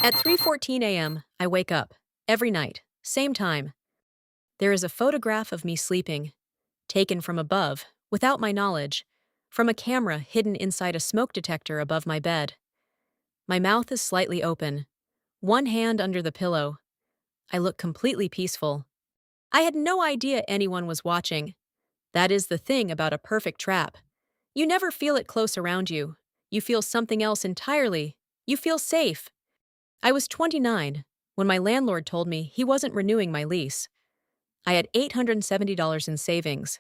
At 3:14 a.m., I wake up. Every night. Same time. There is a photograph of me sleeping, taken from above, without my knowledge, from a camera hidden inside a smoke detector above my bed. My mouth is slightly open, one hand under the pillow. I look completely peaceful. I had no idea anyone was watching. That is the thing about a perfect trap. You never feel it close around you. You feel something else entirely. You feel safe. I was 29 when my landlord told me he wasn't renewing my lease. I had $870 in savings.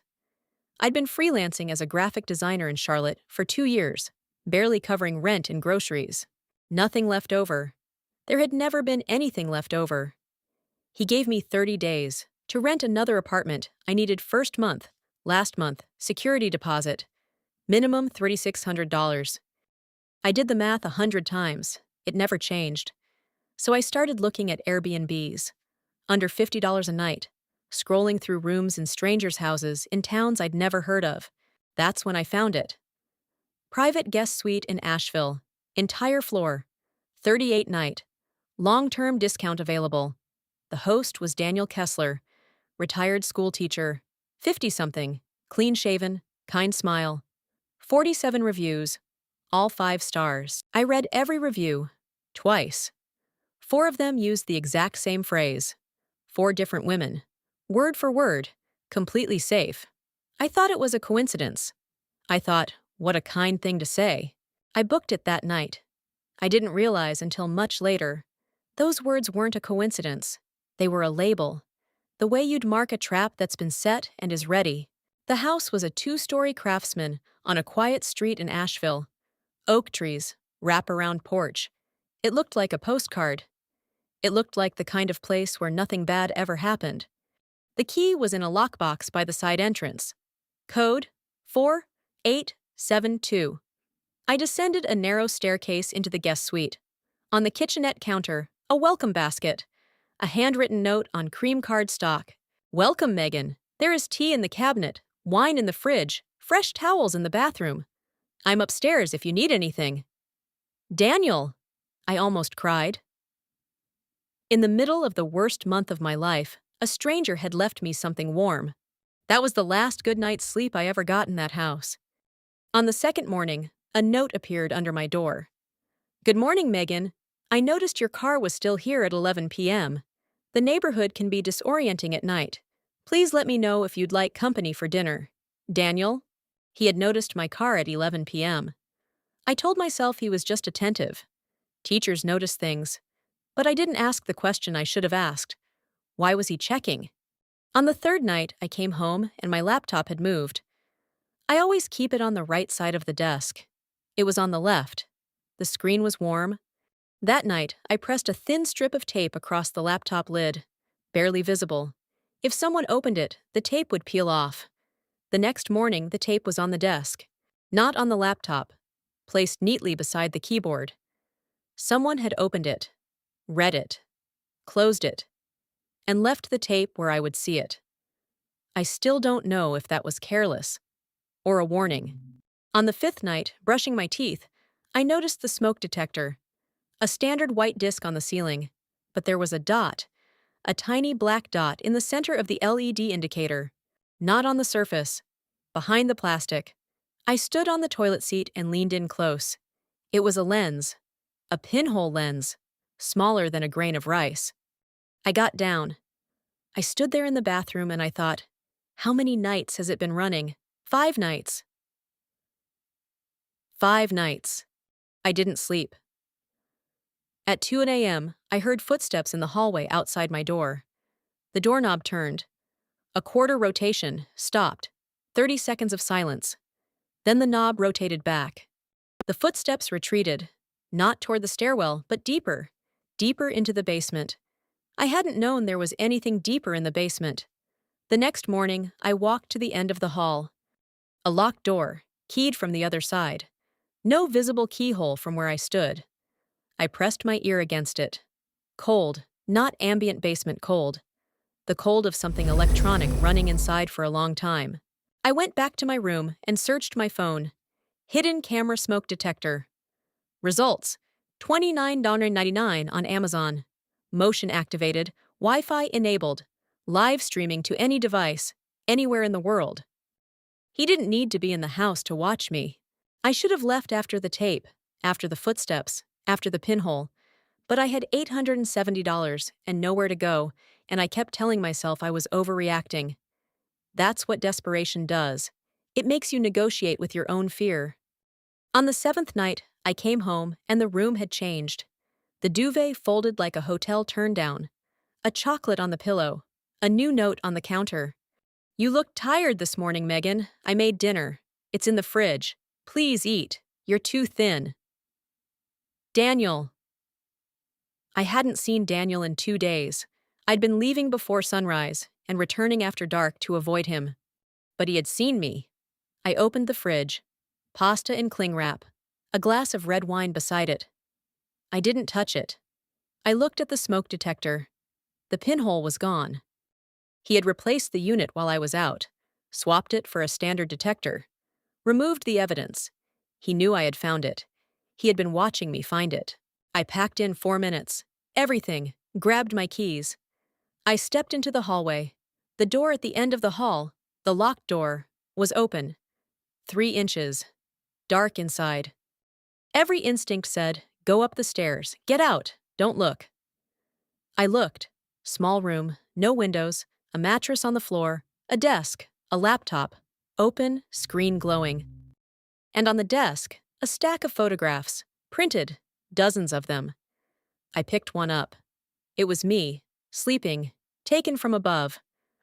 I'd been freelancing as a graphic designer in Charlotte for 2 years, barely covering rent and groceries. Nothing left over. There had never been anything left over. He gave me 30 days. To rent another apartment, I needed first month, last month, security deposit. Minimum $3,600. I did the math 100 times. It never changed. So I started looking at Airbnbs. Under $50 a night. Scrolling through rooms in strangers' houses in towns I'd never heard of. That's when I found it. Private guest suite in Asheville. Entire floor. 38 night. Long-term discount available. The host was Daniel Kessler, retired school teacher, 50-something, clean-shaven, kind smile. 47 reviews, all 5 stars. I read every review, twice. 4 of them used the exact same phrase. 4 different women. Word for word, completely safe. I thought it was a coincidence. I thought, what a kind thing to say. I booked it that night. I didn't realize until much later. Those words weren't a coincidence. They were a label. The way you'd mark a trap that's been set and is ready. The house was a 2-story Craftsman on a quiet street in Asheville. Oak trees, wrap-around porch. It looked like a postcard. It looked like the kind of place where nothing bad ever happened. The key was in a lockbox by the side entrance. Code 4872. I descended a narrow staircase into the guest suite. On the kitchenette counter, a welcome basket. A handwritten note on cream cardstock. Welcome, Megan. There is tea in the cabinet, wine in the fridge, fresh towels in the bathroom. I'm upstairs if you need anything. Daniel! I almost cried. In the middle of the worst month of my life, a stranger had left me something warm. That was the last good night's sleep I ever got in that house. On the second morning, a note appeared under my door. Good morning, Megan. I noticed your car was still here at 11 p.m. The neighborhood can be disorienting at night. Please let me know if you'd like company for dinner. Daniel? He had noticed my car at 11 p.m. I told myself he was just attentive. Teachers notice things. But I didn't ask the question I should have asked. Why was he checking? On the third night, I came home and my laptop had moved. I always keep it on the right side of the desk. It was on the left. The screen was warm. That night, I pressed a thin strip of tape across the laptop lid, barely visible. If someone opened it, the tape would peel off. The next morning, the tape was on the desk, not on the laptop, placed neatly beside the keyboard. Someone had opened it, read it, closed it, and left the tape where I would see it. I still don't know if that was careless or a warning. On the 5th night, brushing my teeth, I noticed the smoke detector. A standard white disc on the ceiling, but there was a dot, a tiny black dot in the center of the LED indicator, not on the surface, behind the plastic. I stood on the toilet seat and leaned in close. It was a lens, a pinhole lens, smaller than a grain of rice. I got down. I stood there in the bathroom and I thought, how many nights has it been running? 5 nights. 5 nights. I didn't sleep. At 2 a.m., I heard footsteps in the hallway outside my door. The doorknob turned. A quarter rotation, stopped. 30 seconds of silence. Then the knob rotated back. The footsteps retreated, not toward the stairwell, but deeper, deeper into the basement. I hadn't known there was anything deeper in the basement. The next morning, I walked to the end of the hall. A locked door, keyed from the other side. No visible keyhole from where I stood. I pressed my ear against it. Cold, not ambient basement cold. The cold of something electronic running inside for a long time. I went back to my room and searched my phone. Hidden camera smoke detector. Results: $29.99 on Amazon. Motion activated, Wi-Fi enabled, live streaming to any device, anywhere in the world. He didn't need to be in the house to watch me. I should have left after the tape, after the footsteps, after the pinhole. But I had $870 and nowhere to go, and I kept telling myself I was overreacting. That's what desperation does. It makes you negotiate with your own fear. On the seventh night, I came home and the room had changed. The duvet folded like a hotel turn-down. A chocolate on the pillow. A new note on the counter. "You look tired this morning, Megan. I made dinner. It's in the fridge. Please eat. You're too thin." Daniel. I hadn't seen Daniel in 2 days. I'd been leaving before sunrise and returning after dark to avoid him. But he had seen me. I opened the fridge. Pasta in cling wrap. A glass of red wine beside it. I didn't touch it. I looked at the smoke detector. The pinhole was gone. He had replaced the unit while I was out, swapped it for a standard detector, removed the evidence. He knew I had found it. He had been watching me find it. I packed in 4 minutes. Everything. Grabbed my keys. I stepped into the hallway. The door at the end of the hall, the locked door, was open. 3 inches. Dark inside. Every instinct said, "Go up the stairs. Get out. Don't look." I looked. Small room, no windows, a mattress on the floor, a desk, a laptop, open, screen glowing. And on the desk, a stack of photographs, printed, dozens of them. I picked one up. It was me, sleeping, taken from above,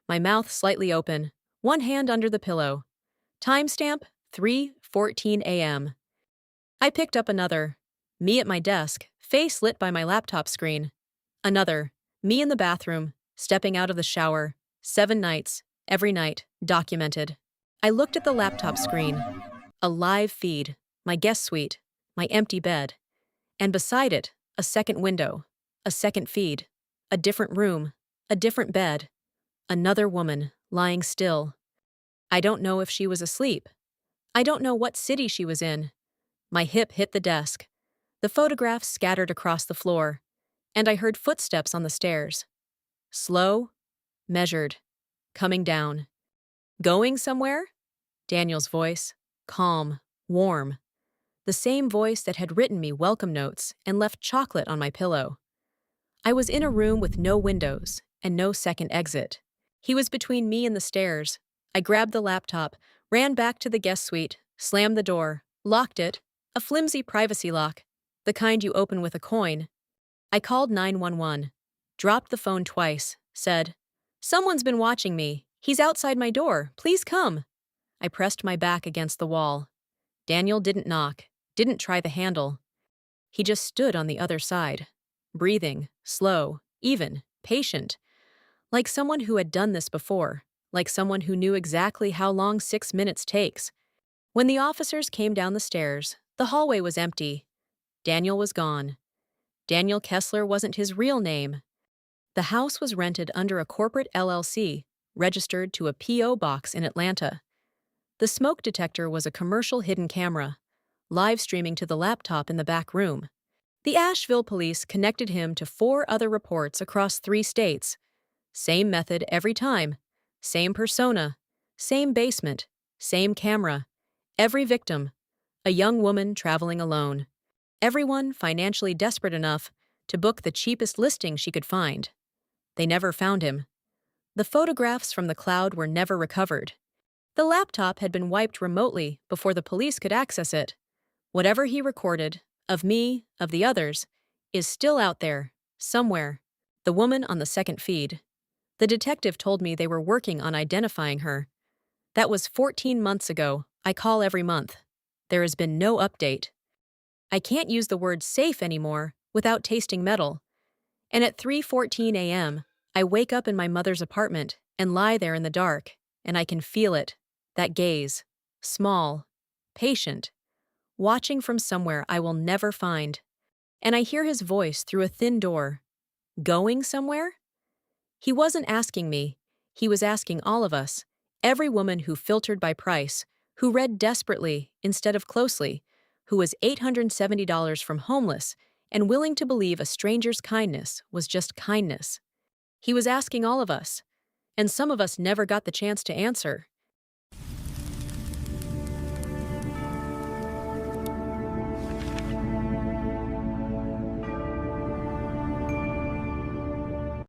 my mouth slightly open, one hand under the pillow. Timestamp 3:14 a.m. I picked up another. Me at my desk, face lit by my laptop screen. Another. Me in the bathroom, stepping out of the shower. 7 nights, every night, documented. I looked at the laptop screen. A live feed, my guest suite, my empty bed. And beside it, a second window, a second feed, a different room, a different bed. Another woman, lying still. I don't know if she was asleep. I don't know what city she was in. My hip hit the desk. The photographs scattered across the floor. And I heard footsteps on the stairs. Slow, measured, coming down. "Going somewhere?" Daniel's voice, calm, warm. The same voice that had written me welcome notes and left chocolate on my pillow. I was in a room with no windows and no second exit. He was between me and the stairs. I grabbed the laptop, ran back to the guest suite, slammed the door, locked it, a flimsy privacy lock, the kind you open with a coin. I called 911, dropped the phone twice, said, "Someone's been watching me. He's outside my door. Please come." I pressed my back against the wall. Daniel didn't knock, didn't try the handle. He just stood on the other side, breathing, slow, even, patient, like someone who had done this before, like someone who knew exactly how long 6 minutes takes. When the officers came down the stairs, the hallway was empty. Daniel was gone. Daniel Kessler wasn't his real name. The house was rented under a corporate LLC, registered to a P.O. box in Atlanta. The smoke detector was a commercial hidden camera, live streaming to the laptop in the back room. The Asheville police connected him to 4 other reports across 3 states. Same method every time. Same persona. Same basement. Same camera. Every victim. A young woman traveling alone. Everyone financially desperate enough to book the cheapest listing she could find. They never found him. The photographs from the cloud were never recovered. The laptop had been wiped remotely before the police could access it. Whatever he recorded, of me, of the others, is still out there, somewhere. The woman on the second feed. The detective told me they were working on identifying her. That was 14 months ago. I call every month. There has been no update. I can't use the word safe anymore without tasting metal. And at 3:14 a.m., I wake up in my mother's apartment and lie there in the dark, and I can feel it, that gaze, small, patient, watching from somewhere I will never find. And I hear his voice through a thin door. Going somewhere? He wasn't asking me. He was asking all of us, every woman who filtered by price, who read desperately instead of closely, who was $870 from homeless, and willing to believe a stranger's kindness was just kindness. He was asking all of us, and some of us never got the chance to answer.